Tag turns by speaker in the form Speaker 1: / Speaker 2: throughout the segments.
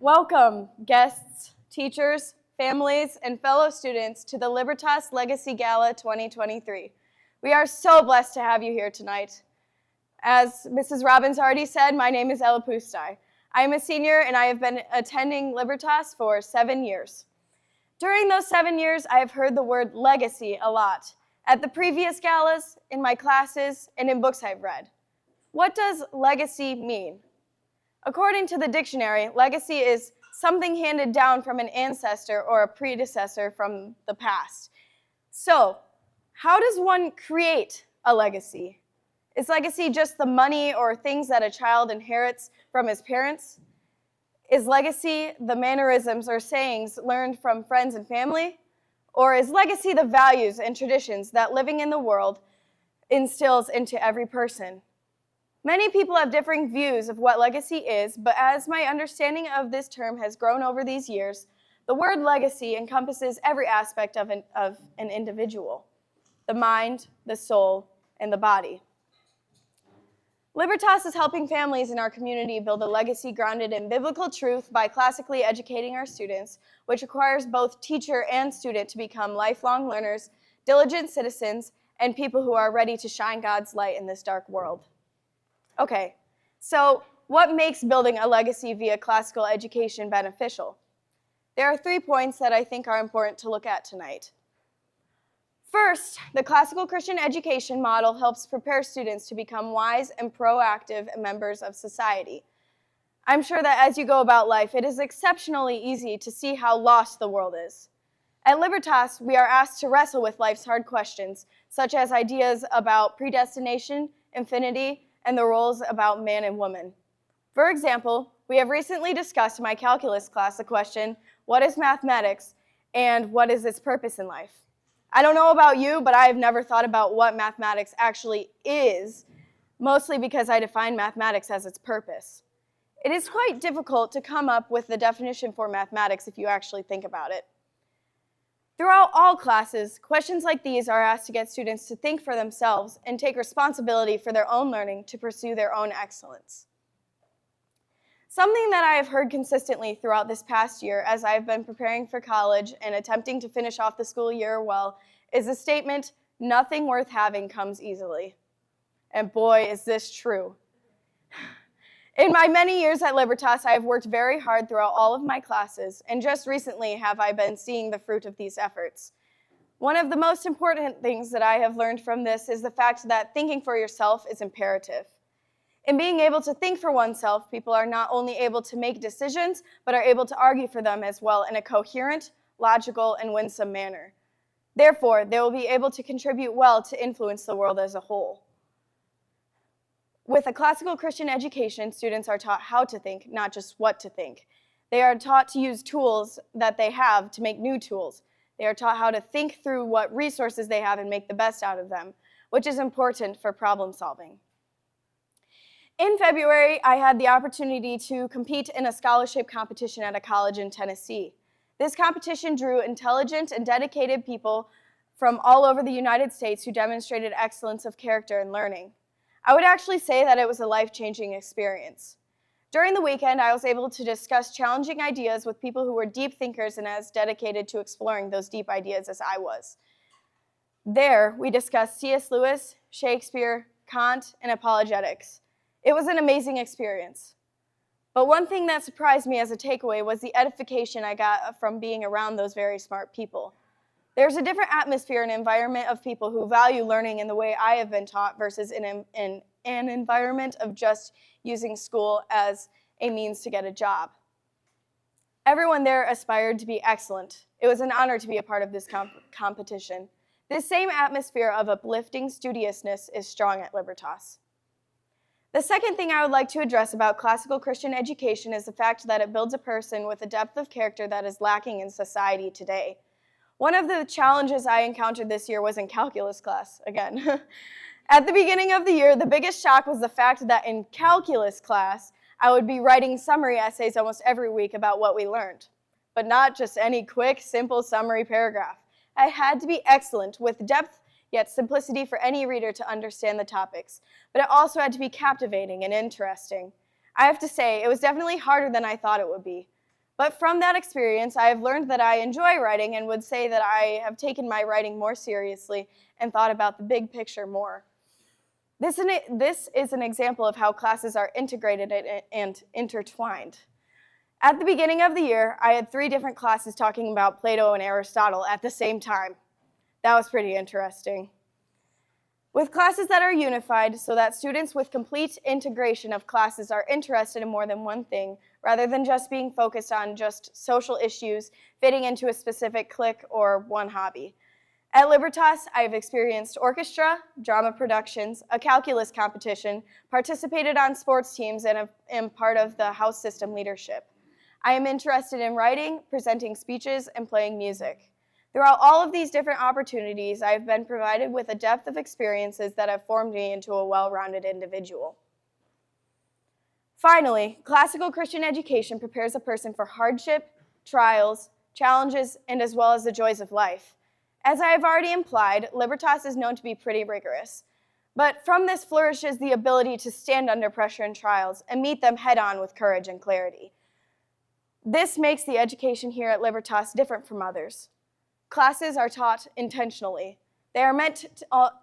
Speaker 1: Welcome, guests, teachers, families, and fellow students to the LCS Legacy Gala 2023. We are so blessed to have you here tonight. As Mrs. Robbins already said, my name is Ella Pustai. I am a senior and I have been attending Libertas for 7 years. During those 7 years, I have heard the word legacy a lot, at the previous galas, in my classes, and in books I've read. What does legacy mean? According to the dictionary, legacy is something handed down from an ancestor or a predecessor from the past. So, how does one create a legacy? Is legacy just the money or things that a child inherits from his parents? Is legacy the mannerisms or sayings learned from friends and family? Or is legacy the values and traditions that living in the world instills into every person? Many people have differing views of what legacy is, but as my understanding of this term has grown over these years, the word legacy encompasses every aspect of an individual: the mind, the soul, and the body. Libertas is helping families in our community build a legacy grounded in biblical truth by classically educating our students, which requires both teacher and student to become lifelong learners, diligent citizens, and people who are ready to shine God's light in this dark world. Okay, so what makes building a legacy via classical education beneficial? There are 3 points that I think are important to look at tonight. First, the classical Christian education model helps prepare students to become wise and proactive members of society. I'm sure that as you go about life, it is exceptionally easy to see how lost the world is. At Libertas, we are asked to wrestle with life's hard questions, such as ideas about predestination, infinity, and the roles about man and woman. For example, we have recently discussed in my calculus class the question, what is mathematics and what is its purpose in life? I don't know about you, but I have never thought about what mathematics actually is, mostly because I define mathematics as its purpose. It is quite difficult to come up with the definition for mathematics if you actually think about it. Throughout all classes, questions like these are asked to get students to think for themselves and take responsibility for their own learning to pursue their own excellence. Something that I have heard consistently throughout this past year as I have been preparing for college and attempting to finish off the school year well is the statement, "Nothing worth having comes easily." And boy, is this true. In my many years at Libertas, I have worked very hard throughout all of my classes, and just recently have I been seeing the fruit of these efforts. One of the most important things that I have learned from this is the fact that thinking for yourself is imperative. In being able to think for oneself, people are not only able to make decisions, but are able to argue for them as well in a coherent, logical, and winsome manner. Therefore, they will be able to contribute well to influence the world as a whole. With a classical Christian education, students are taught how to think, not just what to think. They are taught to use tools that they have to make new tools. They are taught how to think through what resources they have and make the best out of them, which is important for problem solving. In February, I had the opportunity to compete in a scholarship competition at a college in Tennessee. This competition drew intelligent and dedicated people from all over the United States who demonstrated excellence of character and learning. I would actually say that it was a life-changing experience. During the weekend, I was able to discuss challenging ideas with people who were deep thinkers and as dedicated to exploring those deep ideas as I was. There, we discussed C.S. Lewis, Shakespeare, Kant, and apologetics. It was an amazing experience. But one thing that surprised me as a takeaway was the edification I got from being around those very smart people. There's a different atmosphere and environment of people who value learning in the way I have been taught versus in an environment of just using school as a means to get a job. Everyone there aspired to be excellent. It was an honor to be a part of this competition. This same atmosphere of uplifting studiousness is strong at Libertas. The second thing I would like to address about classical Christian education is the fact that it builds a person with a depth of character that is lacking in society today. One of the challenges I encountered this year was in calculus class, again. At the beginning of the year, the biggest shock was the fact that in calculus class, I would be writing summary essays almost every week about what we learned. But not just any quick, simple summary paragraph. I had to be excellent with depth, yet simplicity for any reader to understand the topics. But it also had to be captivating and interesting. I have to say, it was definitely harder than I thought it would be. But from that experience, I have learned that I enjoy writing and would say that I have taken my writing more seriously and thought about the big picture more. This is an example of how classes are integrated and intertwined. At the beginning of the year, I had 3 different classes talking about Plato and Aristotle at the same time. That was pretty interesting. With classes that are unified so that students with complete integration of classes are interested in more than one thing, rather than just being focused on just social issues fitting into a specific clique or one hobby. At Libertas, I have experienced orchestra, drama productions, a calculus competition, participated on sports teams, and am part of the house system leadership. I am interested in writing, presenting speeches, and playing music. Throughout all of these different opportunities, I have been provided with a depth of experiences that have formed me into a well-rounded individual. Finally, classical Christian education prepares a person for hardship, trials, challenges, and as well as the joys of life. As I have already implied, Libertas is known to be pretty rigorous, but from this flourishes the ability to stand under pressure and trials and meet them head-on with courage and clarity. This makes the education here at Libertas different from others. Classes are taught intentionally. They are meant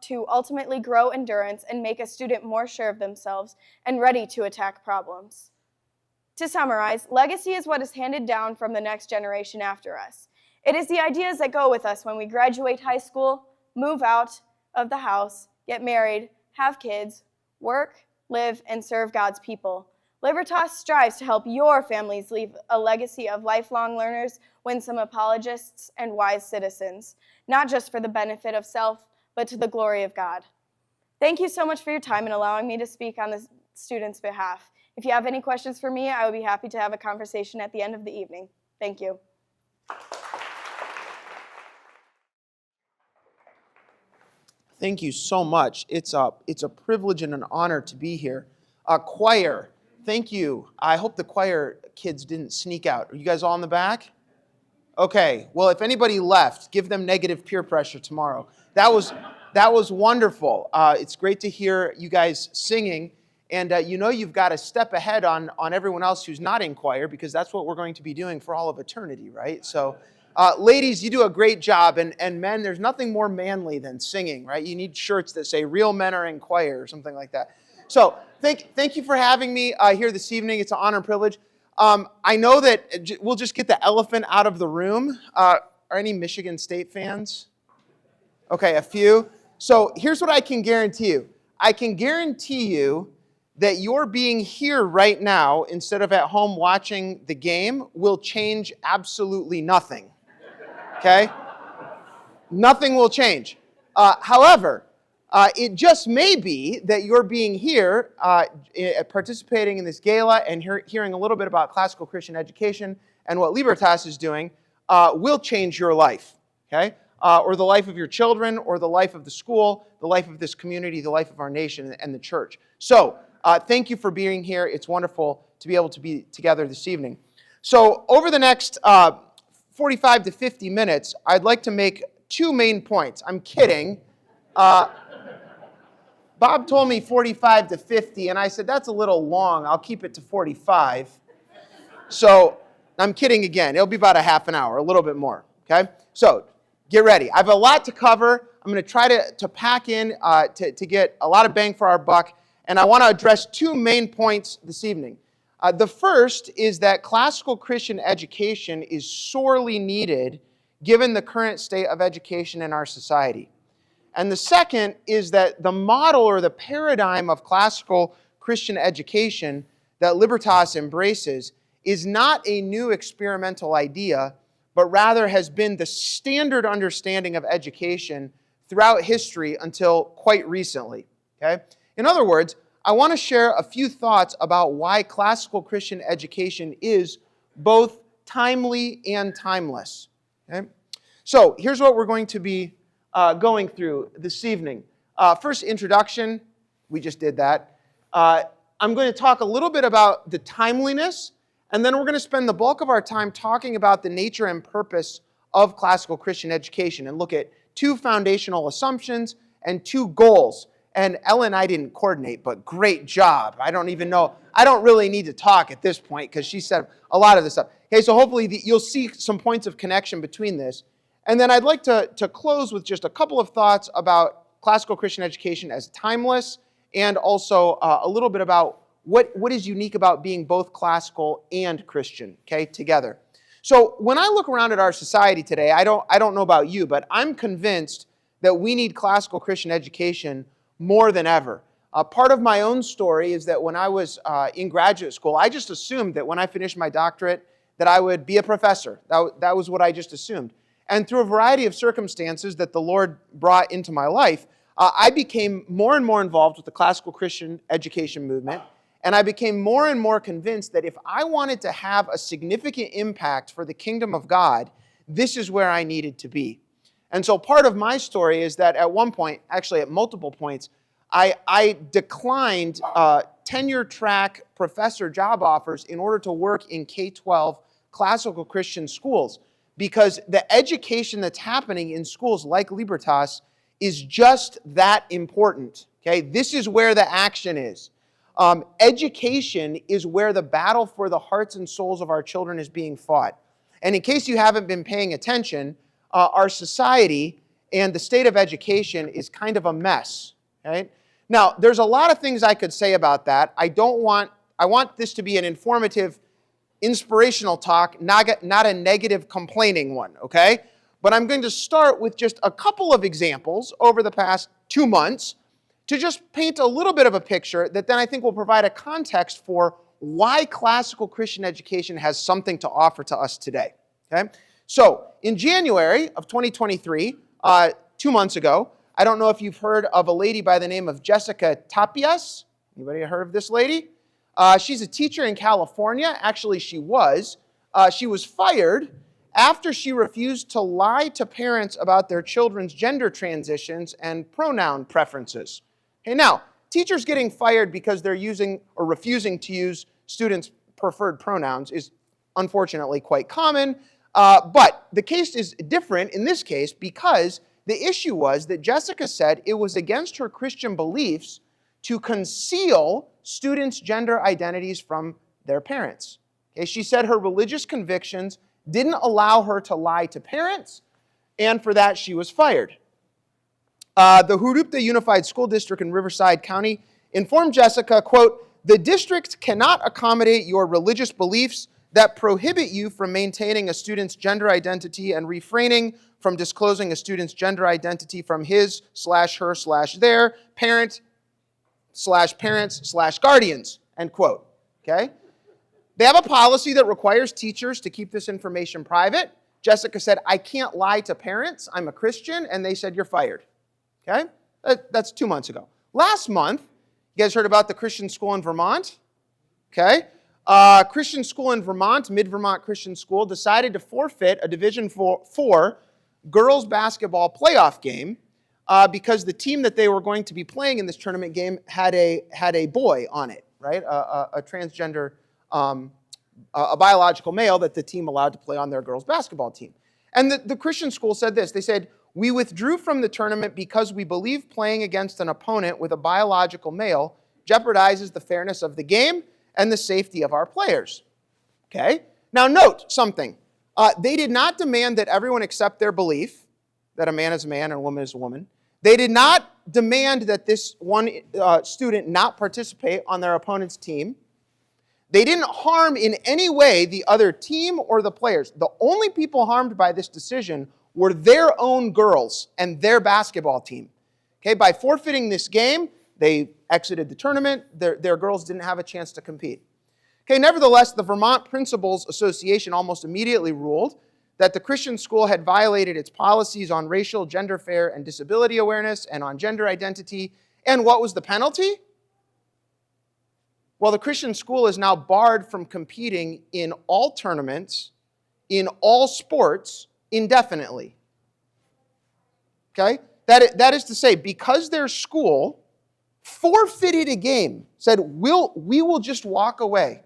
Speaker 1: to ultimately grow endurance and make a student more sure of themselves and ready to attack problems. To summarize, legacy is what is handed down from the next generation after us. It is the ideas that go with us when we graduate high school, move out of the house, get married, have kids, work, live, and serve God's people. Libertas strives to help your families leave a legacy of lifelong learners, winsome apologists, and wise citizens, not just for the benefit of self, but to the glory of God. Thank you so much for your time and allowing me to speak on the students' behalf. If you have any questions for me, I would be happy to have a conversation at the end of the evening. Thank you.
Speaker 2: Thank you so much. It's a privilege and an honor to be here. Choir, thank you. I hope the choir kids didn't sneak out. Are you guys all in the back? Okay. Well, if anybody left, give them negative peer pressure tomorrow. That was wonderful. It's great to hear you guys singing. And you've got a step ahead on everyone else who's not in choir, because that's what we're going to be doing for all of eternity, right? So ladies, you do a great job. And men, there's nothing more manly than singing, right? You need shirts that say real men are in choir or something like that. So thank you for having me here this evening. It's an honor and privilege. I know that we'll just get the elephant out of the room. Are any Michigan State fans? Okay, a few. So here's what I can guarantee you. I can guarantee you that your being here right now instead of at home watching the game will change absolutely nothing. Okay? Nothing will change. However, it just may be that your being here, participating in this gala and hearing a little bit about classical Christian education and what Libertas is doing will change your life, okay? Or the life of your children, or the life of the school, the life of this community, the life of our nation and the church. So, thank you for being here. It's wonderful to be able to be together this evening. So, over the next 45 to 50 minutes, I'd like to make 2 main points. I'm kidding. Bob told me 45 to 50, and I said, that's a little long. I'll keep it to 45. So I'm kidding again. It'll be about a half an hour, a little bit more, okay? So get ready. I have a lot to cover. I'm going to try to pack in to get a lot of bang for our buck, and I want to address 2 main points this evening. The first is that classical Christian education is sorely needed given the current state of education in our society. And the second is that the model or the paradigm of classical Christian education that Libertas embraces is not a new experimental idea, but rather has been the standard understanding of education throughout history until quite recently. Okay? In other words, I want to share a few thoughts about why classical Christian education is both timely and timeless. Okay? So here's what we're going to be going through this evening. First, introduction. We just did that. I'm going to talk a little bit about the timeliness, and then we're going to spend the bulk of our time talking about the nature and purpose of classical Christian education and look at 2 foundational assumptions and 2 goals. And Ellen and I didn't coordinate, but great job. I don't even know. I don't really need to talk at this point because she said a lot of this stuff. Okay, so hopefully you'll see some points of connection between this. And then I'd like to close with just a couple of thoughts about classical Christian education as timeless, and also a little bit about what is unique about being both classical and Christian, okay, together. So when I look around at our society today, I don't know about you, but I'm convinced that we need classical Christian education more than ever. Part of my own story is that when I was in graduate school, I just assumed that when I finished my doctorate that I would be a professor. That was what I just assumed. And through a variety of circumstances that the Lord brought into my life, I became more and more involved with the classical Christian education movement, and I became more and more convinced that if I wanted to have a significant impact for the kingdom of God, this is where I needed to be. And so part of my story is that at one point, actually at multiple points, I declined tenure track professor job offers in order to work in K-12 classical Christian schools, because the education that's happening in schools like Libertas is just that important. Okay, this is where the action is. Education is where the battle for the hearts and souls of our children is being fought. And in case you haven't been paying attention, our society and the state of education is kind of a mess. Right? Now, there's a lot of things I could say about that. I want this to be an informative, inspirational talk, not a negative, complaining one, okay? But I'm going to start with just a couple of examples over the past 2 months to just paint a little bit of a picture that then I think will provide a context for why classical Christian education has something to offer to us today, okay? So, in January of 2023, 2 months ago, I don't know if you've heard of a lady by the name of Jessica Tapias. Anybody heard of this lady? She's a teacher in California. Actually, she was. She was fired after she refused to lie to parents about their children's gender transitions and pronoun preferences. Okay, now, teachers getting fired because they're using or refusing to use students' preferred pronouns is unfortunately quite common, but the case is different in this case because the issue was that Jessica said it was against her Christian beliefs to conceal students' gender identities from their parents. Okay, she said her religious convictions didn't allow her to lie to parents, and for that she was fired. The Hurupta Unified School District in Riverside County informed Jessica, quote, "The district cannot accommodate your religious beliefs that prohibit you from maintaining a student's gender identity and refraining from disclosing a student's gender identity from his/her/their parent/parents/guardians," end quote. Okay? They have a policy that requires teachers to keep this information private. Jessica said, "I can't lie to parents. I'm a Christian," and they said, "You're fired." Okay? That's 2 months ago. Last month, you guys heard about the Christian school in Vermont? Okay? Christian school in Vermont, Mid-Vermont Christian School, decided to forfeit a Division 4 girls basketball playoff game because the team that they were going to be playing in this tournament game had a boy on it, right? A transgender, a biological male that the team allowed to play on their girls basketball team. And the Christian school said this. They said, "We withdrew from the tournament because we believe playing against an opponent with a biological male jeopardizes the fairness of the game and the safety of our players." Okay? Now note something. They did not demand that everyone accept their belief that a man is a man and a woman is a woman. They did not demand that this one student not participate on their opponent's team. They didn't harm in any way the other team or the players. The only people harmed by this decision were their own girls and their basketball team. Okay, by forfeiting this game, they exited the tournament. Their girls didn't have a chance to compete. Okay, nevertheless, the Vermont Principals Association almost immediately ruled that the Christian school had violated its policies on racial, gender fair, and disability awareness and on gender identity. And what was the penalty? Well, the Christian school is now barred from competing in all tournaments, in all sports, indefinitely. Okay? That is to say, because their school forfeited a game, said, we will just walk away,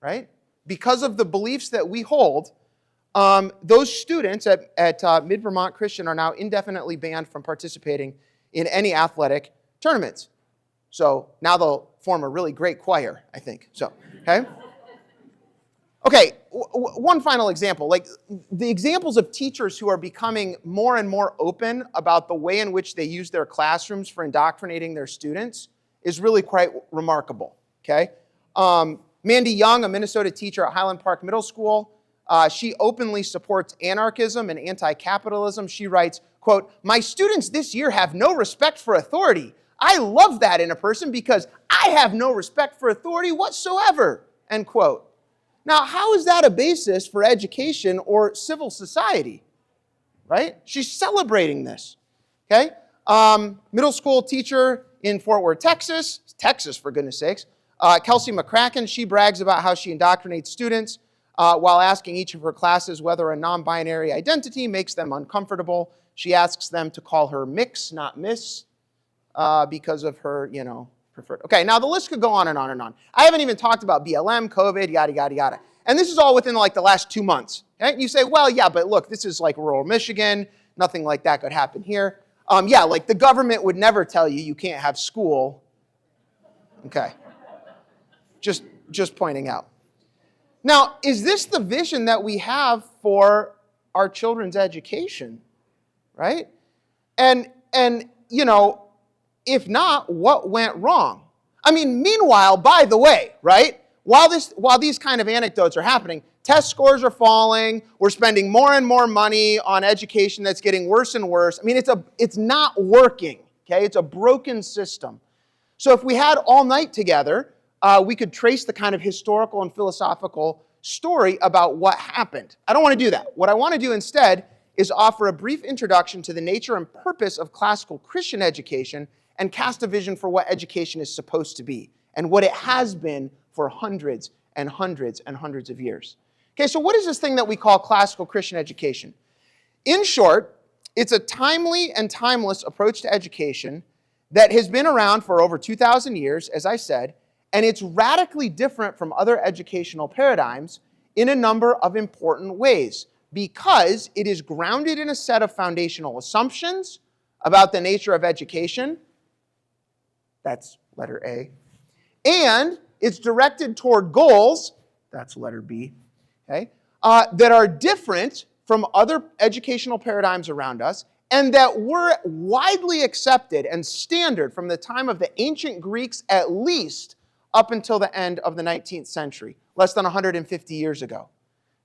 Speaker 2: right? Because of the beliefs that we hold, those students at Mid-Vermont Christian are now indefinitely banned from participating in any athletic tournaments. So now they'll form a really great choir, I think. So, okay? Okay, one final example. Like the examples of teachers who are becoming more and more open about the way in which they use their classrooms for indoctrinating their students is really quite remarkable, okay? Mandy Young, a Minnesota teacher at Highland Park Middle School, she openly supports anarchism and anti-capitalism. She writes, quote, "My students this year have no respect for authority. I love that in a person because I have no respect for authority whatsoever," end quote. Now, how is that a basis for education or civil society, right? She's celebrating this, okay? Middle school teacher in Fort Worth, Texas for goodness sakes, Kelsey McCracken, she brags about how she indoctrinates students while asking each of her classes whether a non-binary identity makes them uncomfortable. She asks them to call her Mix, not Miss, because of her, preferred. Okay, now the list could go on and on and on. I haven't even talked about BLM, COVID, yada, yada, yada. And this is all within like the last 2 months. Okay? You say, well, yeah, but look, this is like rural Michigan. Nothing like that could happen here. Yeah, like the government would never tell you you can't have school. Okay. Just pointing out. Now, is this the vision that we have for our children's education? Right? And if not, what went wrong? I mean, meanwhile, by the way, right? While these kind of anecdotes are happening, test scores are falling. We're spending more and more money on education that's getting worse and worse. I mean, it's not working. Okay, it's a broken system. So if we had all night together, we could trace the kind of historical and philosophical story about what happened. I don't want to do that. What I want to do instead is offer a brief introduction to the nature and purpose of classical Christian education and cast a vision for what education is supposed to be and what it has been for hundreds and hundreds and hundreds of years. Okay, so what is this thing that we call classical Christian education? In short, it's a timely and timeless approach to education that has been around for over 2,000 years, as I said, and it's radically different from other educational paradigms in a number of important ways because it is grounded in a set of foundational assumptions about the nature of education. That's letter A. And it's directed toward goals, that's letter B, okay, that are different from other educational paradigms around us and that were widely accepted and standard from the time of the ancient Greeks at least up until the end of the 19th century, less than 150 years ago.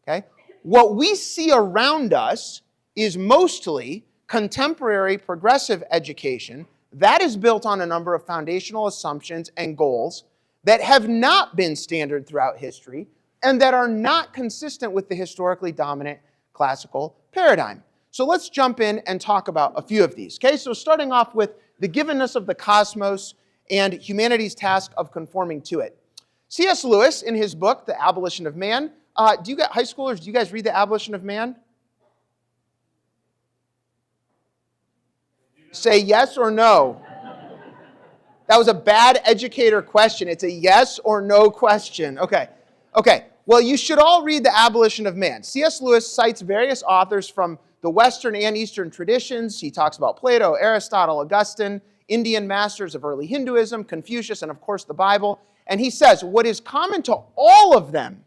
Speaker 2: Okay? What we see around us is mostly contemporary progressive education that is built on a number of foundational assumptions and goals that have not been standard throughout history and that are not consistent with the historically dominant classical paradigm. So let's jump in and talk about a few of these. Okay, so starting off with the givenness of the cosmos and humanity's task of conforming to it. C.S. Lewis, in his book, The Abolition of Man, high schoolers, do you guys read The Abolition of Man? Say yes or no. That was a bad educator question. It's a yes or no question. Okay. Well, you should all read The Abolition of Man. C.S. Lewis cites various authors from the Western and Eastern traditions. He talks about Plato, Aristotle, Augustine, Indian masters of early Hinduism, Confucius, and of course the Bible. And he says, what is common to all of them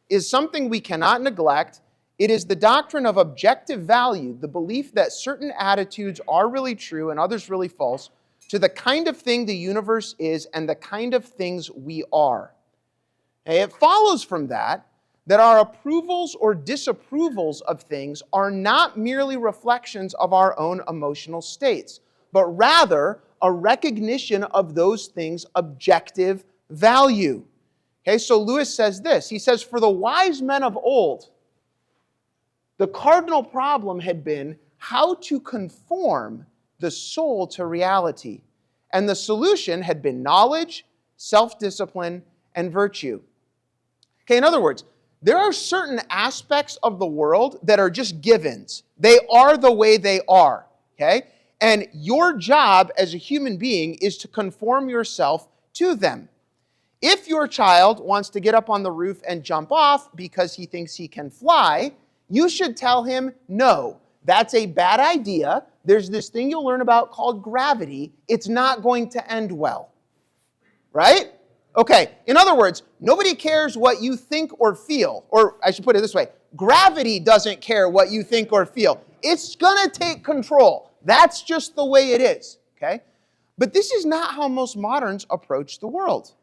Speaker 2: is something we cannot neglect. It is the doctrine of objective value, the belief that certain attitudes are really true and others really false, to the kind of thing the universe is and the kind of things we are. Okay, it follows from that our approvals or disapprovals of things are not merely reflections of our own emotional states, but rather a recognition of those things' objective value. Okay, so Lewis says this. He says, for the wise men of old, the cardinal problem had been how to conform the soul to reality. And the solution had been knowledge, self-discipline, and virtue. Okay, in other words, there are certain aspects of the world that are just givens. They are the way they are, okay? And your job as a human being is to conform yourself to them. If your child wants to get up on the roof and jump off because he thinks he can fly, you should tell him, no, that's a bad idea. There's this thing you'll learn about called gravity. It's not going to end well. Right? Okay, in other words, nobody cares what you think or feel. Or I should put it this way, gravity doesn't care what you think or feel. It's going to take control. That's just the way it is, okay? But this is not how most moderns approach the world.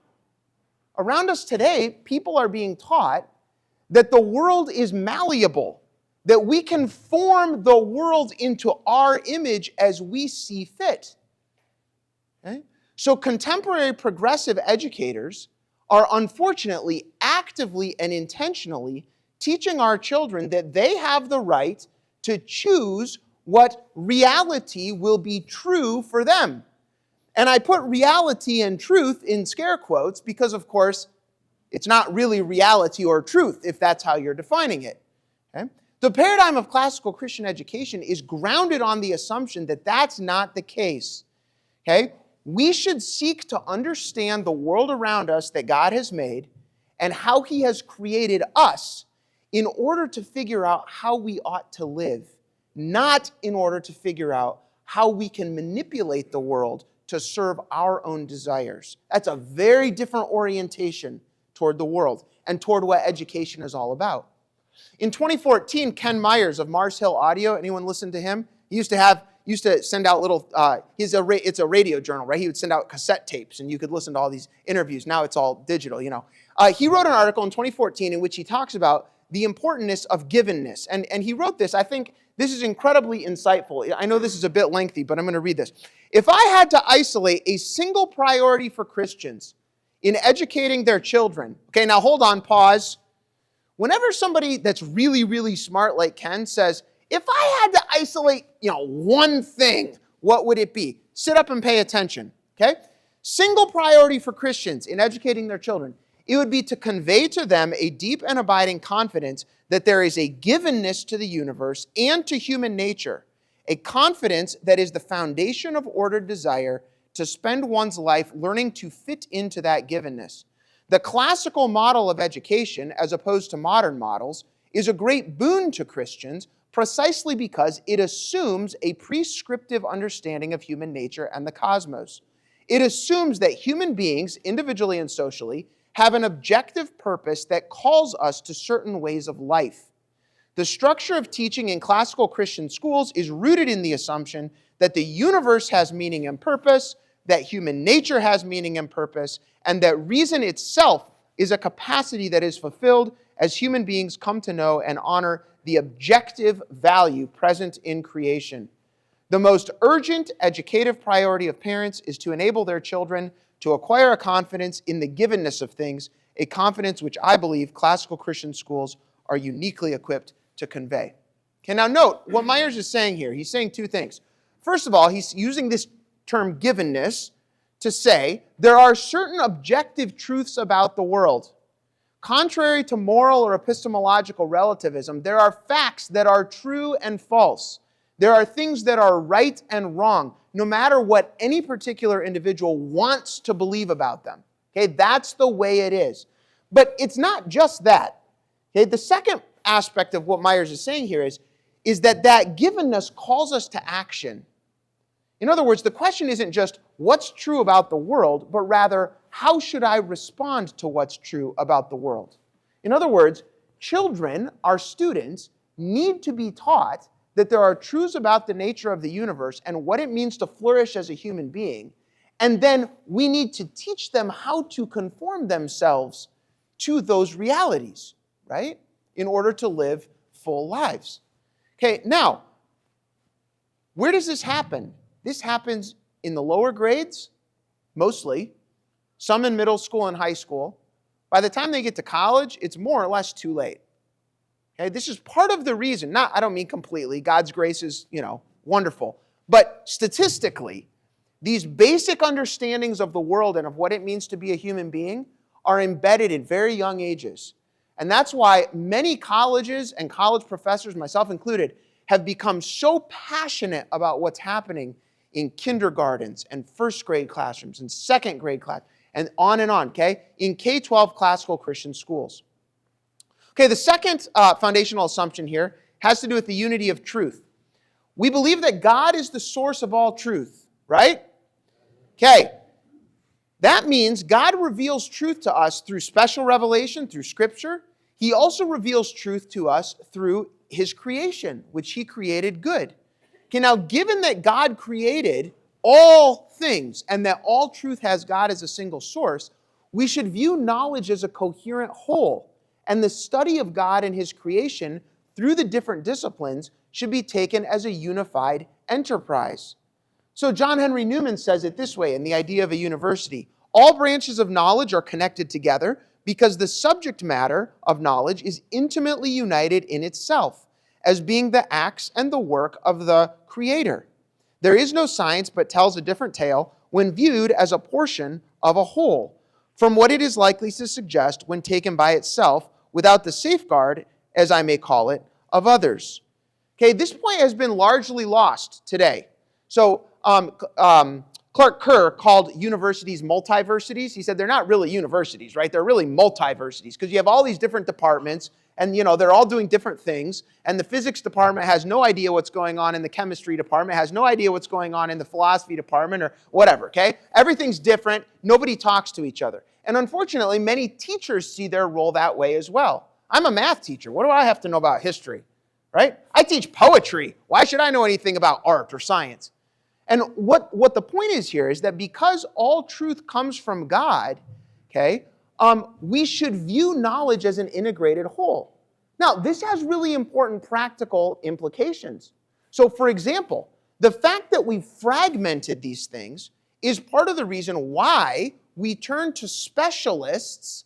Speaker 2: Around us today, people are being taught that the world is malleable, that we can form the world into our image as we see fit. Okay? So contemporary progressive educators are unfortunately actively and intentionally teaching our children that they have the right to choose what reality will be true for them. And I put reality and truth in scare quotes because, of course, it's not really reality or truth if that's how you're defining it. Okay? The paradigm of classical Christian education is grounded on the assumption that that's not the case. Okay? We should seek to understand the world around us that God has made and how He has created us in order to figure out how we ought to live, not in order to figure out how we can manipulate the world to serve our own desires. That's a very different orientation toward the world and toward what education is all about. In 2014, Ken Myers of Mars Hill Audio, anyone listen to him? He used to send out little, it's a radio journal, right? He would send out cassette tapes and you could listen to all these interviews. Now it's all digital, you know. He wrote an article in 2014 in which he talks about the importance of givenness. And he wrote this, I think this is incredibly insightful. I know this is a bit lengthy, but I'm going to read this. If I had to isolate a single priority for Christians in educating their children, okay, now hold on, pause. Whenever somebody that's really, really smart like Ken says, if I had to isolate, one thing, what would it be? Sit up and pay attention, okay? Single priority for Christians in educating their children, it would be to convey to them a deep and abiding confidence that there is a givenness to the universe and to human nature, a confidence that is the foundation of ordered desire to spend one's life learning to fit into that givenness. The classical model of education, as opposed to modern models, is a great boon to Christians precisely because it assumes a prescriptive understanding of human nature and the cosmos. It assumes that human beings, individually and socially, have an objective purpose that calls us to certain ways of life. The structure of teaching in classical Christian schools is rooted in the assumption that the universe has meaning and purpose, that human nature has meaning and purpose, and that reason itself is a capacity that is fulfilled as human beings come to know and honor the objective value present in creation. The most urgent educative priority of parents is to enable their children to acquire a confidence in the givenness of things, a confidence which I believe classical Christian schools are uniquely equipped to convey. Okay, now note what Myers is saying here. He's saying two things. First of all, he's using this term givenness to say there are certain objective truths about the world. Contrary to moral or epistemological relativism, there are facts that are true and false. There are things that are right and wrong, no matter what any particular individual wants to believe about them. Okay, that's the way it is. But it's not just that. Okay, the second aspect of what Myers is saying here is that givenness calls us to action. In other words, the question isn't just what's true about the world, but rather, how should I respond to what's true about the world? In other words, children, our students, need to be taught that there are truths about the nature of the universe and what it means to flourish as a human being. And then we need to teach them how to conform themselves to those realities, right? In order to live full lives. Okay, now, where does this happen? This happens in the lower grades, mostly, some in middle school and high school. By the time they get to college, it's more or less too late. Okay, this is part of the reason, I don't mean completely, God's grace is, wonderful, but statistically, these basic understandings of the world and of what it means to be a human being are embedded in very young ages. And that's why many colleges and college professors, myself included, have become so passionate about what's happening in kindergartens and first grade classrooms and second grade class and on, okay, in K-12 classical Christian schools. Okay, the second foundational assumption here has to do with the unity of truth. We believe that God is the source of all truth, right? Okay, That means God reveals truth to us through special revelation, through Scripture. He also reveals truth to us through his creation, which he created good. Okay, now, given that God created all things and that all truth has God as a single source, we should view knowledge as a coherent whole, and the study of God and his creation through the different disciplines should be taken as a unified enterprise. So John Henry Newman says it this way in The Idea of a University: all branches of knowledge are connected together because the subject matter of knowledge is intimately united in itself, as being the acts and the work of the Creator. There is no science but tells a different tale when viewed as a portion of a whole, from what it is likely to suggest when taken by itself, without the safeguard, as I may call it, of others. Okay, this point has been largely lost today. So Clark Kerr called universities multiversities. He said they're not really universities, right? They're really multiversities because you have all these different departments and, they're all doing different things. And the physics department has no idea what's going on in the chemistry department, has no idea what's going on in the philosophy department or whatever, okay? Everything's different. Nobody talks to each other. And unfortunately, many teachers see their role that way as well. I'm a math teacher. What do I have to know about history, right? I teach poetry. Why should I know anything about art or science? And what the point is here is that because all truth comes from God, okay, we should view knowledge as an integrated whole. Now, this has really important practical implications. So, for example, the fact that we've fragmented these things is part of the reason why we turn to specialists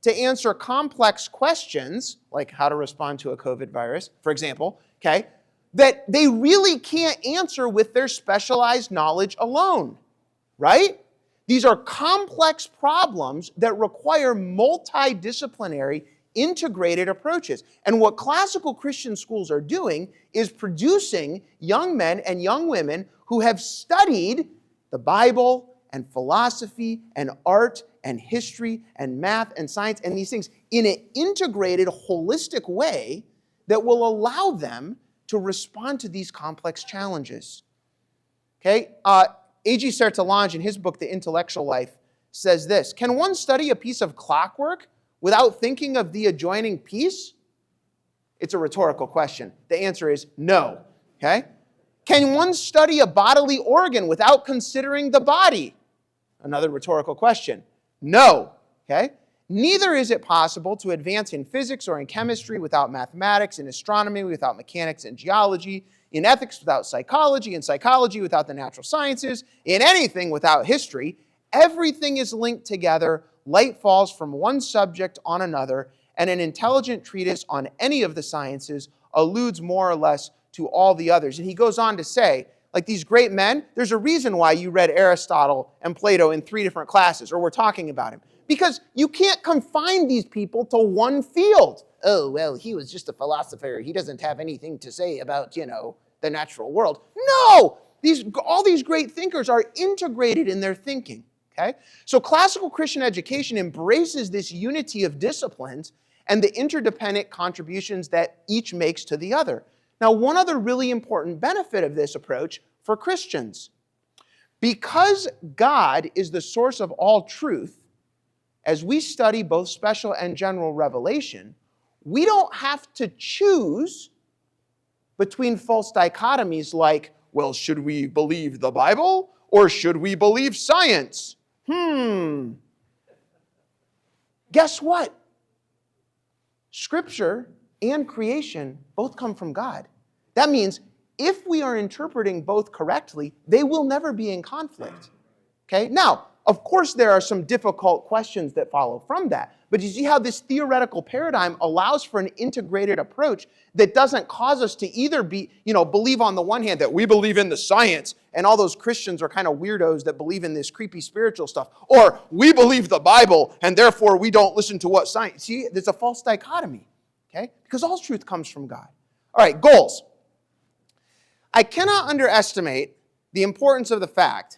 Speaker 2: to answer complex questions, like how to respond to a COVID virus, for example, okay, that they really can't answer with their specialized knowledge alone, right? These are complex problems that require multidisciplinary, integrated approaches. And what classical Christian schools are doing is producing young men and young women who have studied the Bible and philosophy and art and history and math and science and these things in an integrated, holistic way that will allow them to respond to these complex challenges. Okay? A.G. Sertalange, in his book, The Intellectual Life, says this: can one study a piece of clockwork without thinking of the adjoining piece? It's a rhetorical question. The answer is no. Okay? Can one study a bodily organ without considering the body? Another rhetorical question. No. Okay? Neither is it possible to advance in physics or in chemistry without mathematics, in astronomy without mechanics and geology, in ethics without psychology, in psychology without the natural sciences, in anything without history. Everything is linked together. Light falls from one subject on another, and an intelligent treatise on any of the sciences alludes more or less to all the others. And he goes on to say, like these great men, there's a reason why you read Aristotle and Plato in 3 different classes, or we're talking about him. Because you can't confine these people to one field. Oh, well, he was just a philosopher. He doesn't have anything to say about, the natural world. No! All these great thinkers are integrated in their thinking, okay? So classical Christian education embraces this unity of disciplines and the interdependent contributions that each makes to the other. Now, one other really important benefit of this approach for Christians: because God is the source of all truth, as we study both special and general revelation, we don't have to choose between false dichotomies like, well, should we believe the Bible or should we believe science? Guess what? Scripture and creation both come from God. That means if we are interpreting both correctly, they will never be in conflict. Okay? Now, of course, there are some difficult questions that follow from that. But you see how this theoretical paradigm allows for an integrated approach that doesn't cause us to either believe on the one hand that we believe in the science and all those Christians are kind of weirdos that believe in this creepy spiritual stuff, or we believe the Bible and therefore we don't listen to what science. See, there's a false dichotomy, okay? Because all truth comes from God. All right, goals. I cannot underestimate the importance of the fact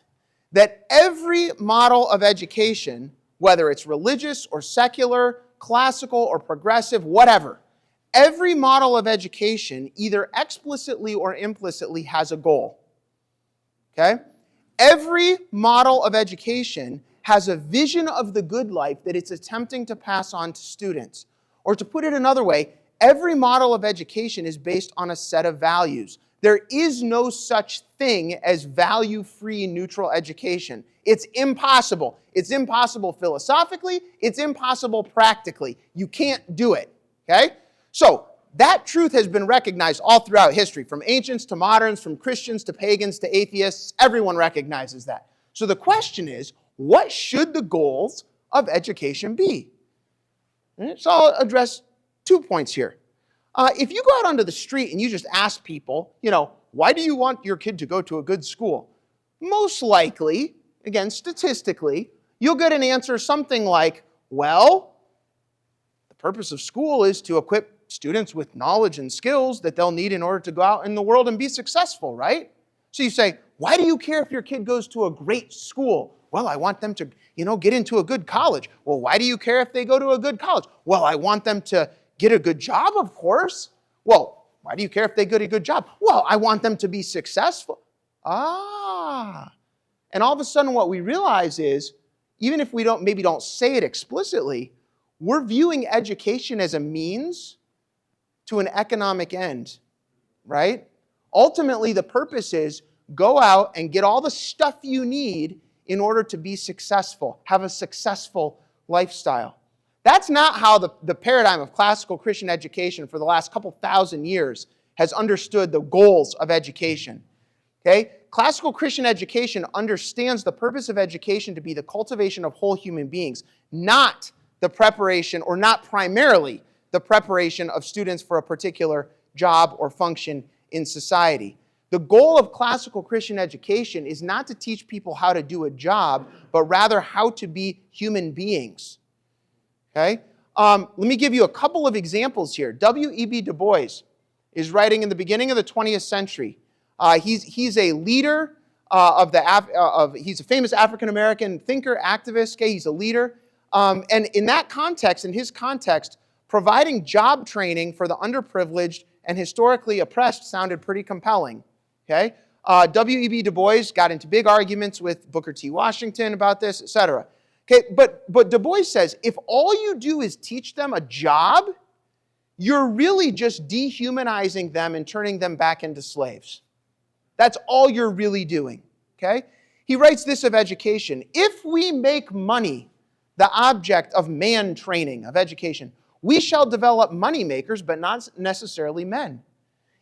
Speaker 2: that every model of education, whether it's religious or secular, classical or progressive, whatever, every model of education, either explicitly or implicitly, has a goal. Okay? Every model of education has a vision of the good life that it's attempting to pass on to students. Or to put it another way, every model of education is based on a set of values. There is no such thing as value-free neutral education. It's impossible. It's impossible philosophically. It's impossible practically. You can't do it, okay? So that truth has been recognized all throughout history, from ancients to moderns, from Christians to pagans to atheists. Everyone recognizes that. So the question is, what should the goals of education be? So I'll address 2 points here. If you go out onto the street and you just ask people, why do you want your kid to go to a good school? Most likely, again, statistically, you'll get an answer something like, well, the purpose of school is to equip students with knowledge and skills that they'll need in order to go out in the world and be successful, right? So you say, why do you care if your kid goes to a great school? Well, I want them to, get into a good college. Well, why do you care if they go to a good college? Well, I want them to get a good job, of course. Well, why do you care if they get a good job? Well, I want them to be successful. And all of a sudden what we realize is, even if we maybe don't say it explicitly, we're viewing education as a means to an economic end, right? Ultimately, the purpose is go out and get all the stuff you need in order to be successful, have a successful lifestyle. That's not how the paradigm of classical Christian education for the last couple thousand years has understood the goals of education. Okay? Classical Christian education understands the purpose of education to be the cultivation of whole human beings, not the preparation, or not primarily the preparation of students for a particular job or function in society. The goal of classical Christian education is not to teach people how to do a job, but rather how to be human beings. Okay? Let me give you a couple of examples here. W.E.B. Du Bois is writing in the beginning of the 20th century. He's a leader he's a famous African-American thinker, activist. Okay? He's a leader. And in that context, in his context, providing job training for the underprivileged and historically oppressed sounded pretty compelling. Okay? W.E.B. Du Bois got into big arguments with Booker T. Washington about this, etc. Okay, but Du Bois says, if all you do is teach them a job, you're really just dehumanizing them and turning them back into slaves. That's all you're really doing. Okay? He writes this of education: if we make money the object of man training, of education, we shall develop money makers, but not necessarily men.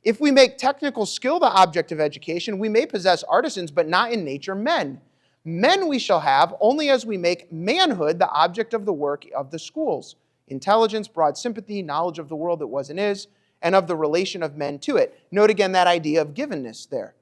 Speaker 2: If we make technical skill the object of education, we may possess artisans, but not in nature men. Men we shall have only as we make manhood the object of the work of the schools. Intelligence, broad sympathy, knowledge of the world that was and is, and of the relation of men to it. Note again that idea of givenness there.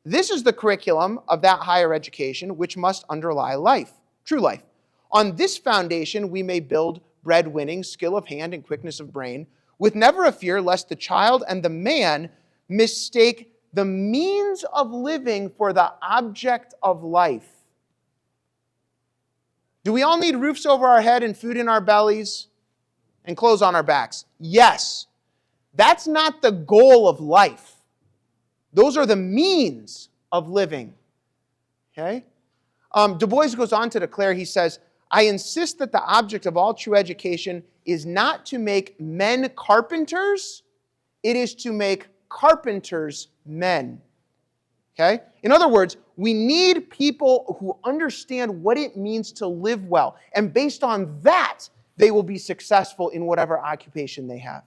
Speaker 2: This is the curriculum of that higher education which must underlie life, true life. On this foundation we may build bread-winning, skill of hand, and quickness of brain, with never a fear lest the child and the man mistake the means of living for the object of life. Do we all need roofs over our head and food in our bellies and clothes on our backs? Yes. That's not the goal of life. Those are the means of living. Okay? Du Bois goes on to declare, he says, I insist that the object of all true education is not to make men carpenters, it is to make carpenters men. Okay? In other words, we need people who understand what it means to live well. And based on that, they will be successful in whatever occupation they have.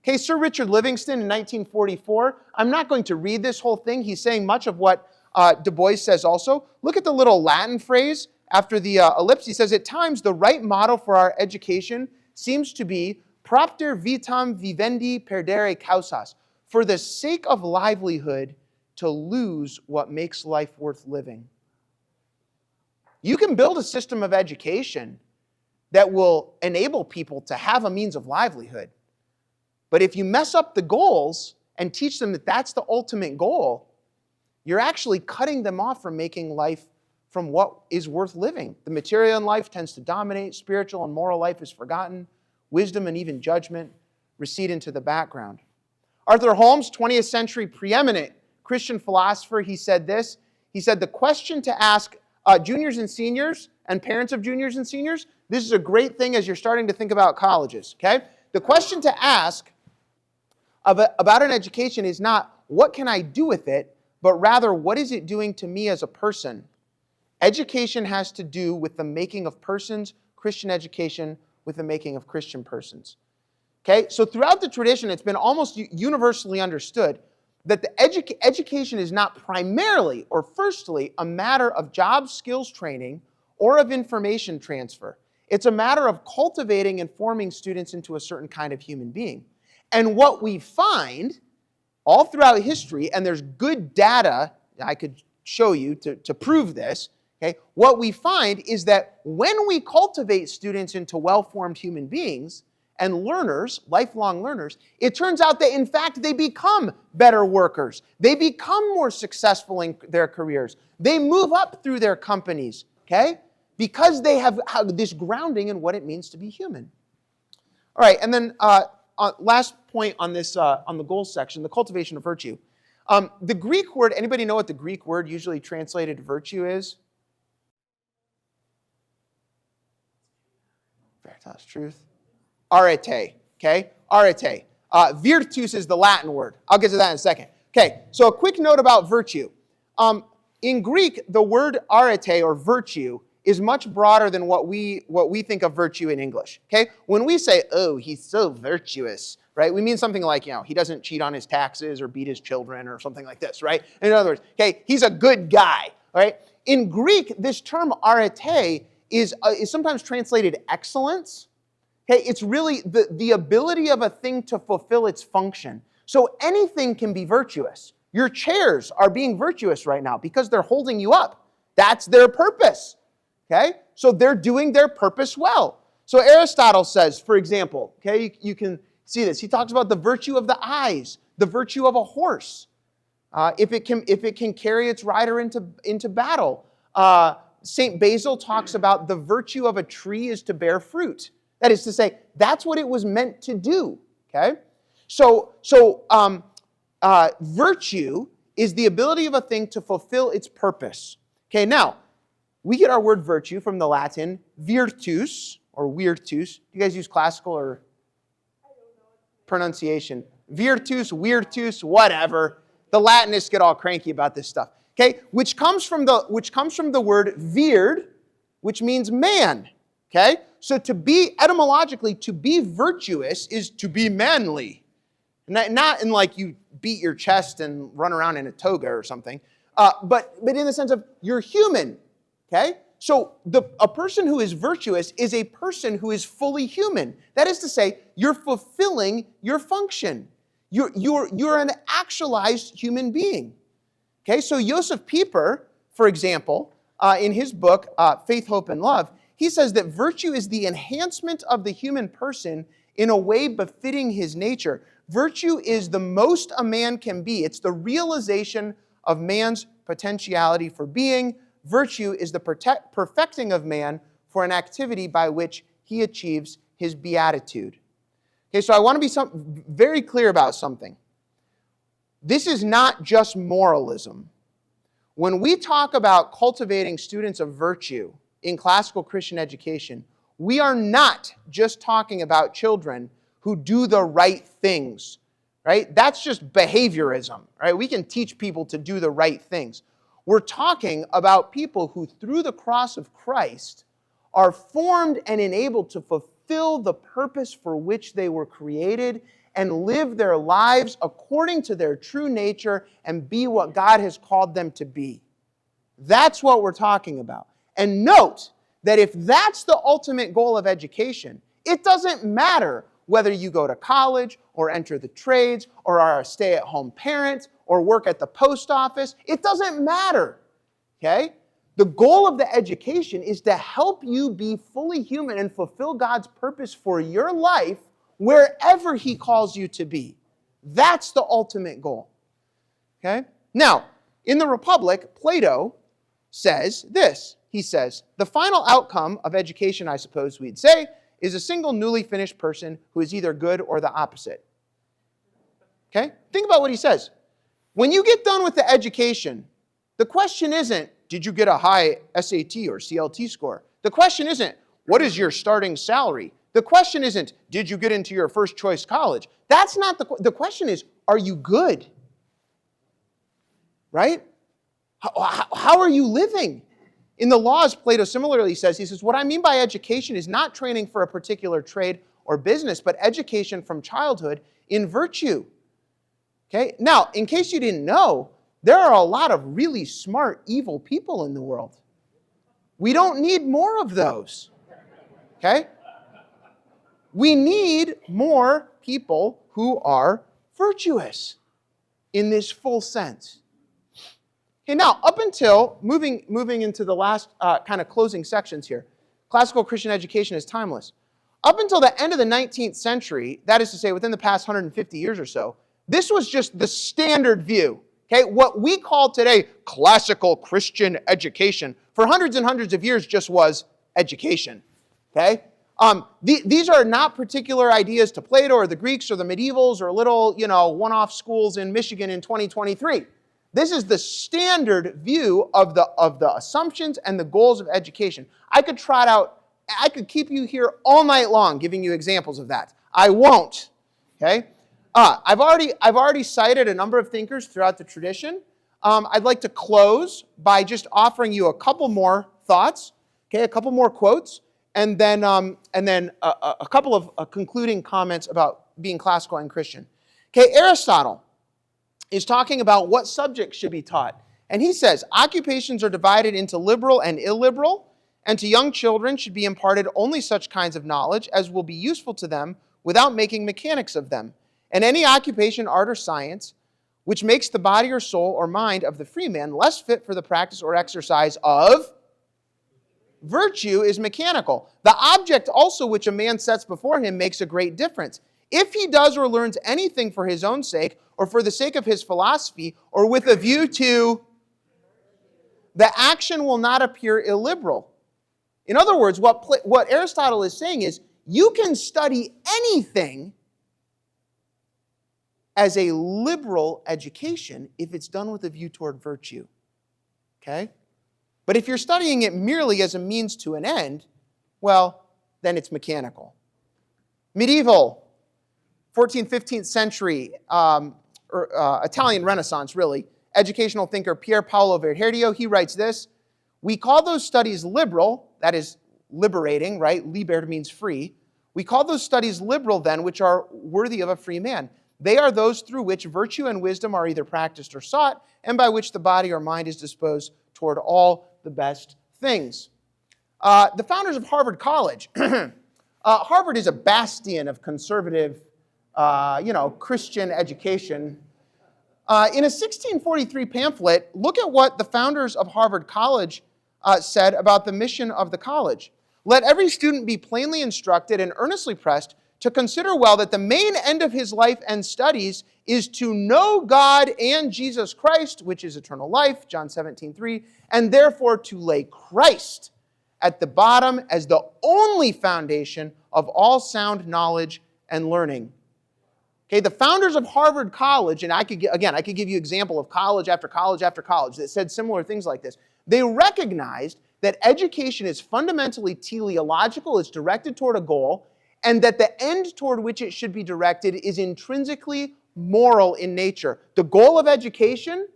Speaker 2: Okay, Sir Richard Livingston in 1944, I'm not going to read this whole thing. He's saying much of what Du Bois says also. Look at the little Latin phrase after the ellipse. He says, at times, the right model for our education seems to be propter vitam vivendi perdere causas, for the sake of livelihood, to lose what makes life worth living. You can build a system of education that will enable people to have a means of livelihood. But if you mess up the goals and teach them that that's the ultimate goal, you're actually cutting them off from making life from what is worth living. The material in life tends to dominate. Spiritual and moral life is forgotten. Wisdom and even judgment recede into the background. Arthur Holmes, 20th century preeminent Christian philosopher, he said this. He said, the question to ask juniors and seniors and parents of juniors and seniors, this is a great thing as you're starting to think about colleges, okay? The question to ask about an education is not, what can I do with it, but rather, what is it doing to me as a person? Education has to do with the making of persons, Christian education with the making of Christian persons. Okay, so throughout the tradition, it's been almost universally understood that the education is not primarily or firstly a matter of job skills training or of information transfer. It's a matter of cultivating and forming students into a certain kind of human being. And what we find all throughout history, and there's good data I could show you to prove this, okay, what we find is that when we cultivate students into well-formed human beings and learners, lifelong learners, it turns out that in fact they become better workers. They become more successful in their careers. They move up through their companies, okay, because they have this grounding in what it means to be human. All right, and then last point on this, on the goals section, the cultivation of virtue. The Greek word, anybody know what the Greek word usually translated to virtue is? Veritas, truth. Arete, okay? Arete. Virtus is the Latin word. I'll get to that in a second. Okay, so a quick note about virtue. In Greek, the word arete, or virtue, is much broader than what we think of virtue in English, okay? When we say, oh, he's so virtuous, right? We mean something like, he doesn't cheat on his taxes or beat his children or something like this, right? In other words, okay, he's a good guy, all right? In Greek, this term arete is sometimes translated excellence. Okay, it's really the ability of a thing to fulfill its function. So anything can be virtuous. Your chairs are being virtuous right now because they're holding you up. That's their purpose. Okay, so they're doing their purpose well. So Aristotle says, for example, okay, you can see this. He talks about the virtue of the eyes, the virtue of a horse, if it can carry its rider into battle. St. Basil talks about the virtue of a tree is to bear fruit. That is to say, that's what it was meant to do, okay? So virtue is the ability of a thing to fulfill its purpose. Okay, now, we get our word virtue from the Latin virtus, or virtus. You guys use classical or pronunciation? Virtus, virtus, whatever. The Latinists get all cranky about this stuff. Okay, which comes from the word vired, which means man. Okay? So to be, etymologically, to be virtuous is to be manly. Not in like you beat your chest and run around in a toga or something, but in the sense of you're human. Okay? So a person who is virtuous is a person who is fully human. That is to say, you're fulfilling your function. You're an actualized human being. Okay? So Joseph Pieper, for example, in his book, Faith, Hope, and Love, he says that virtue is the enhancement of the human person in a way befitting his nature. Virtue is the most a man can be. It's the realization of man's potentiality for being. Virtue is the perfecting of man for an activity by which he achieves his beatitude. Okay, so I want to be very clear about something. This is not just moralism. When we talk about cultivating students of virtue in classical Christian education, we are not just talking about children who do the right things, right? That's just behaviorism, right? We can teach people to do the right things. We're talking about people who, through the cross of Christ, are formed and enabled to fulfill the purpose for which they were created and live their lives according to their true nature and be what God has called them to be. That's what we're talking about. And note that if that's the ultimate goal of education, it doesn't matter whether you go to college or enter the trades or are a stay-at-home parent or work at the post office. It doesn't matter, okay? The goal of the education is to help you be fully human and fulfill God's purpose for your life wherever He calls you to be. That's the ultimate goal, okay? Now, in the Republic, Plato says this. He says, the final outcome of education, I suppose we'd say, is a single newly finished person who is either good or the opposite. Okay? Think about what he says. When you get done with the education, the question isn't, did you get a high SAT or CLT score? The question isn't, what is your starting salary? The question isn't, did you get into your first choice college? That's not the question is, are you good? Right? How are you living? In the Laws, Plato similarly says, he says, what I mean by education is not training for a particular trade or business, but education from childhood in virtue. Okay? Now, in case you didn't know, there are a lot of really smart, evil people in the world. We don't need more of those. Okay? We need more people who are virtuous in this full sense. Okay, now, up until, moving into the last kind of closing sections here, classical Christian education is timeless. Up until the end of the 19th century, that is to say within the past 150 years or so, this was just the standard view. Okay, what we call today classical Christian education, for hundreds and hundreds of years just was education. Okay? These are not particular ideas to Plato or the Greeks or the medievals or little, one-off schools in Michigan in 2023. This is the standard view of the assumptions and the goals of education. I could keep you here all night long giving you examples of that. I won't. Okay? I've already cited a number of thinkers throughout the tradition. I'd like to close by just offering you a couple more thoughts, okay, a couple more quotes, and then a couple of concluding comments about being classical and Christian. Okay, Aristotle is talking about what subjects should be taught. And he says, occupations are divided into liberal and illiberal, and to young children should be imparted only such kinds of knowledge as will be useful to them without making mechanics of them. And any occupation, art, or science, which makes the body or soul or mind of the free man less fit for the practice or exercise of virtue is mechanical. The object also which a man sets before him makes a great difference. If he does or learns anything for his own sake, or for the sake of his philosophy, or with a view to, the action will not appear illiberal. In other words, what Aristotle is saying is, you can study anything as a liberal education if it's done with a view toward virtue. Okay? But if you're studying it merely as a means to an end, well, then it's mechanical. Medieval, 14th, 15th century, Italian Renaissance, really, educational thinker Pier Paolo Vergerio, he writes this, we call those studies liberal, that is liberating, right? Liber means free. We call those studies liberal then, which are worthy of a free man. They are those through which virtue and wisdom are either practiced or sought, and by which the body or mind is disposed toward all the best things. The founders of Harvard College. Harvard is a bastion of conservative, Christian education. In a 1643 pamphlet, look at what the founders of Harvard College said about the mission of the college. Let every student be plainly instructed and earnestly pressed to consider well that the main end of his life and studies is to know God and Jesus Christ, which is eternal life, John 17:3, and therefore to lay Christ at the bottom as the only foundation of all sound knowledge and learning. Okay, the founders of Harvard College, and I could give you example of college after college after college that said similar things like this. They recognized that education is fundamentally teleological, it's directed toward a goal, and that the end toward which it should be directed is intrinsically moral in nature. The goal of education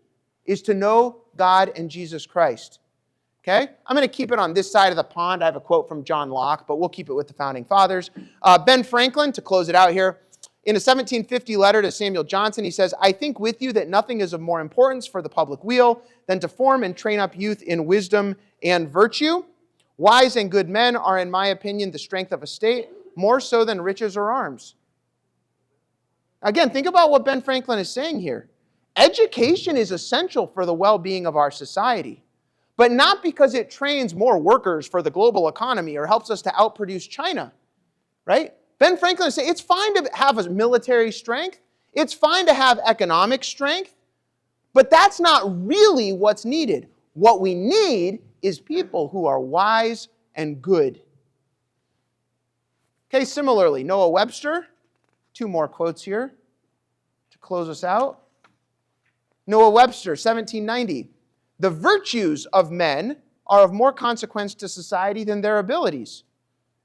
Speaker 2: is to know God and Jesus Christ. Okay? I'm going to keep it on this side of the pond. I have a quote from John Locke, but we'll keep it with the founding fathers. Ben Franklin, to close it out here, in a 1750 letter to Samuel Johnson, he says, I think with you that nothing is of more importance for the public weal than to form and train up youth in wisdom and virtue. Wise and good men are, in my opinion, the strength of a state, more so than riches or arms. Again, think about what Ben Franklin is saying here. Education is essential for the well-being of our society, but not because it trains more workers for the global economy or helps us to outproduce China, right? Ben Franklin is saying it's fine to have a military strength, it's fine to have economic strength, but that's not really what's needed. What we need is people who are wise and good. Okay, similarly, Noah Webster, two more quotes here to close us out. Noah Webster, 1790. The virtues of men are of more consequence to society than their abilities.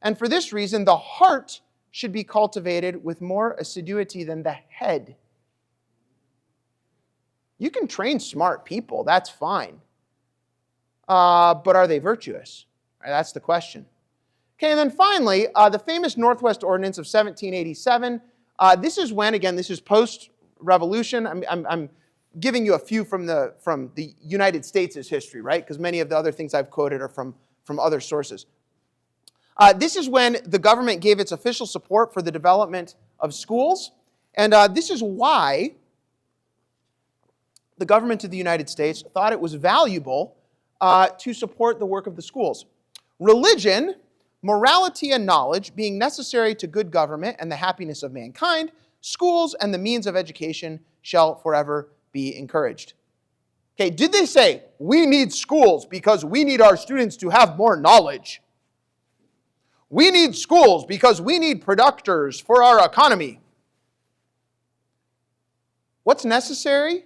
Speaker 2: And for this reason, the heart should be cultivated with more assiduity than the head. You can train smart people, that's fine. But are they virtuous? Right, that's the question. Okay, and then finally, the famous Northwest Ordinance of 1787. This is when, again, this is post-revolution. I'm giving you a few from the United States' history, right? Because many of the other things I've quoted are from other sources. This is when the government gave its official support for the development of schools. And this is why the government of the United States thought it was valuable to support the work of the schools. Religion, morality, and knowledge being necessary to good government and the happiness of mankind, schools and the means of education shall forever be encouraged. Okay, did they say, we need schools because we need our students to have more knowledge? We need schools because we need producers for our economy. What's necessary,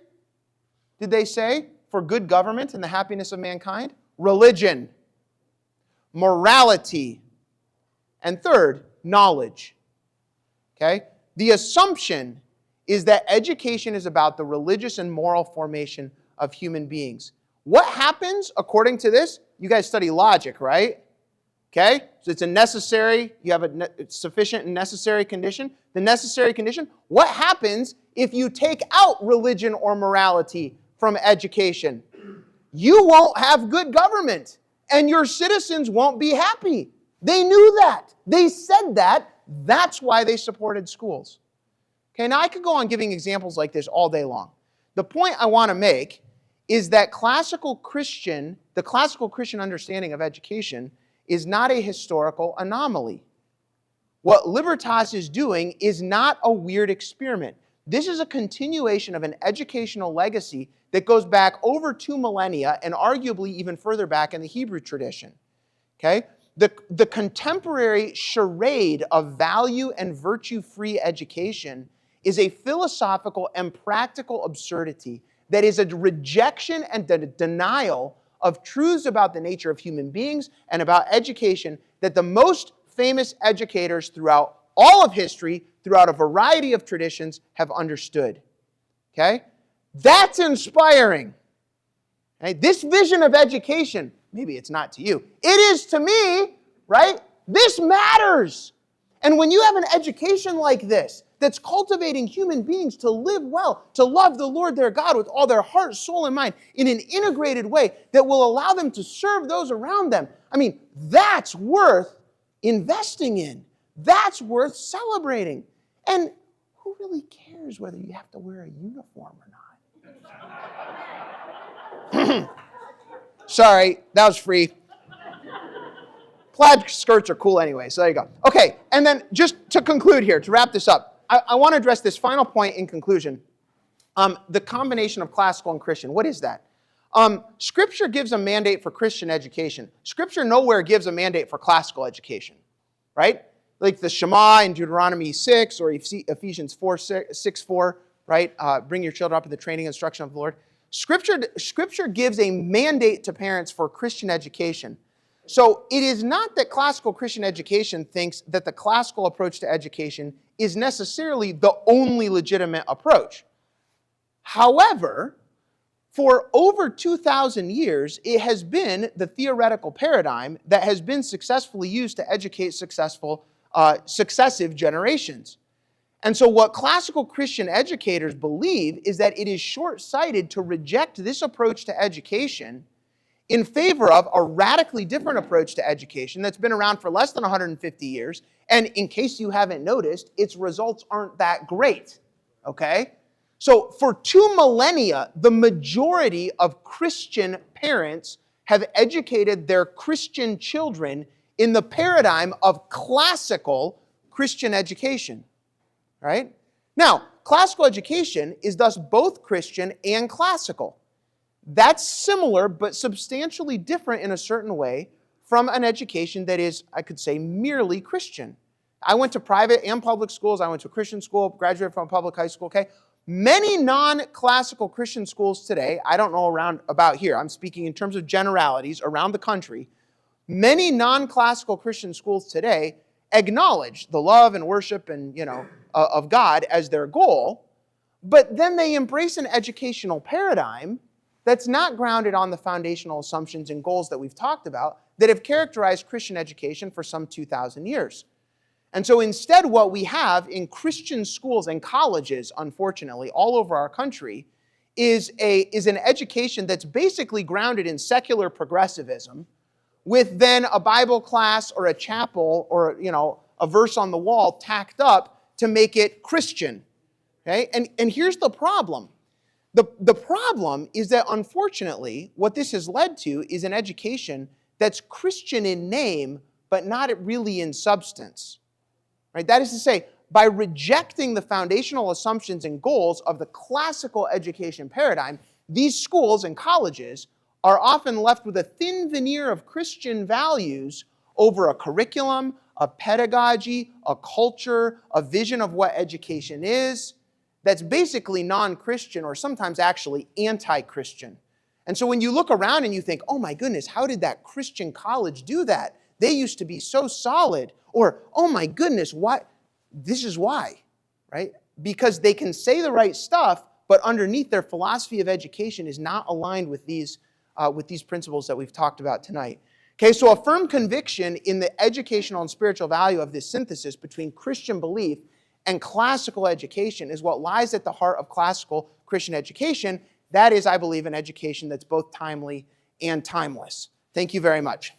Speaker 2: did they say, for good government and the happiness of mankind? Religion, morality, and third, knowledge. Okay? The assumption is that education is about the religious and moral formation of human beings. What happens according to this? You guys study logic, right? Okay? So it's a necessary, you have a sufficient and necessary condition. The necessary condition, what happens if you take out religion or morality from education? You won't have good government, and your citizens won't be happy. They knew that. They said that. That's why they supported schools. Okay, now I could go on giving examples like this all day long. The point I want to make is that the classical Christian understanding of education is not a historical anomaly. What Libertas is doing is not a weird experiment. This is a continuation of an educational legacy that goes back over 2 millennia and arguably even further back in the Hebrew tradition. Okay? The contemporary charade of value and virtue-free education is a philosophical and practical absurdity that is a rejection and denial of truths about the nature of human beings and about education that the most famous educators throughout all of history, throughout a variety of traditions, have understood. Okay? That's inspiring. Okay? This vision of education, maybe it's not to you. It is to me, right? This matters. And when you have an education like this, that's cultivating human beings to live well, to love the Lord their God with all their heart, soul, and mind in an integrated way that will allow them to serve those around them. I mean, that's worth investing in. That's worth celebrating. And who really cares whether you have to wear a uniform or not? Sorry, that was free. Plaid skirts are cool anyway, so there you go. Okay, and then just to conclude here, to wrap this up, I want to address this final point in conclusion. The combination of classical and Christian. What is that? Scripture gives a mandate for Christian education. Scripture nowhere gives a mandate for classical education, right? Like the Shema in Deuteronomy 6 or Ephesians 6:4, right? Bring your children up in the training and instruction of the Lord. Scripture gives a mandate to parents for Christian education. So it is not that classical Christian education thinks that the classical approach to education is necessarily the only legitimate approach. However, for over 2,000 years, it has been the theoretical paradigm that has been successfully used to educate successive generations. And so what classical Christian educators believe is that it is short-sighted to reject this approach to education in favor of a radically different approach to education that's been around for less than 150 years. And in case you haven't noticed, its results aren't that great, okay? So for 2 millennia, the majority of Christian parents have educated their Christian children in the paradigm of classical Christian education, right? Now, classical education is thus both Christian and classical. That's similar but substantially different in a certain way from an education that is, I could say, merely Christian. I went to private and public schools. I went to a Christian school, graduated from a public high school, okay? Many non-classical Christian schools today, I don't know about here, I'm speaking in terms of generalities around the country, many non-classical Christian schools today acknowledge the love and worship and, of God as their goal, but then they embrace an educational paradigm that's not grounded on the foundational assumptions and goals that we've talked about that have characterized Christian education for some 2,000 years. And so instead what we have in Christian schools and colleges, unfortunately, all over our country, is an education that's basically grounded in secular progressivism, with then a Bible class or a chapel or a verse on the wall tacked up to make it Christian. Okay? And here's the problem. The problem is that, unfortunately, what this has led to is an education that's Christian in name, but not really in substance. Right? That is to say, by rejecting the foundational assumptions and goals of the classical education paradigm, these schools and colleges are often left with a thin veneer of Christian values over a curriculum, a pedagogy, a culture, a vision of what education is, that's basically non-Christian or sometimes actually anti-Christian. And so when you look around and you think, oh my goodness, how did that Christian college do that? They used to be so solid. Or, oh my goodness, what? This is why, right? Because they can say the right stuff, but underneath their philosophy of education is not aligned with these principles that we've talked about tonight. Okay, so a firm conviction in the educational and spiritual value of this synthesis between Christian belief and classical education is what lies at the heart of classical Christian education. That is, I believe, an education that's both timely and timeless. Thank you very much.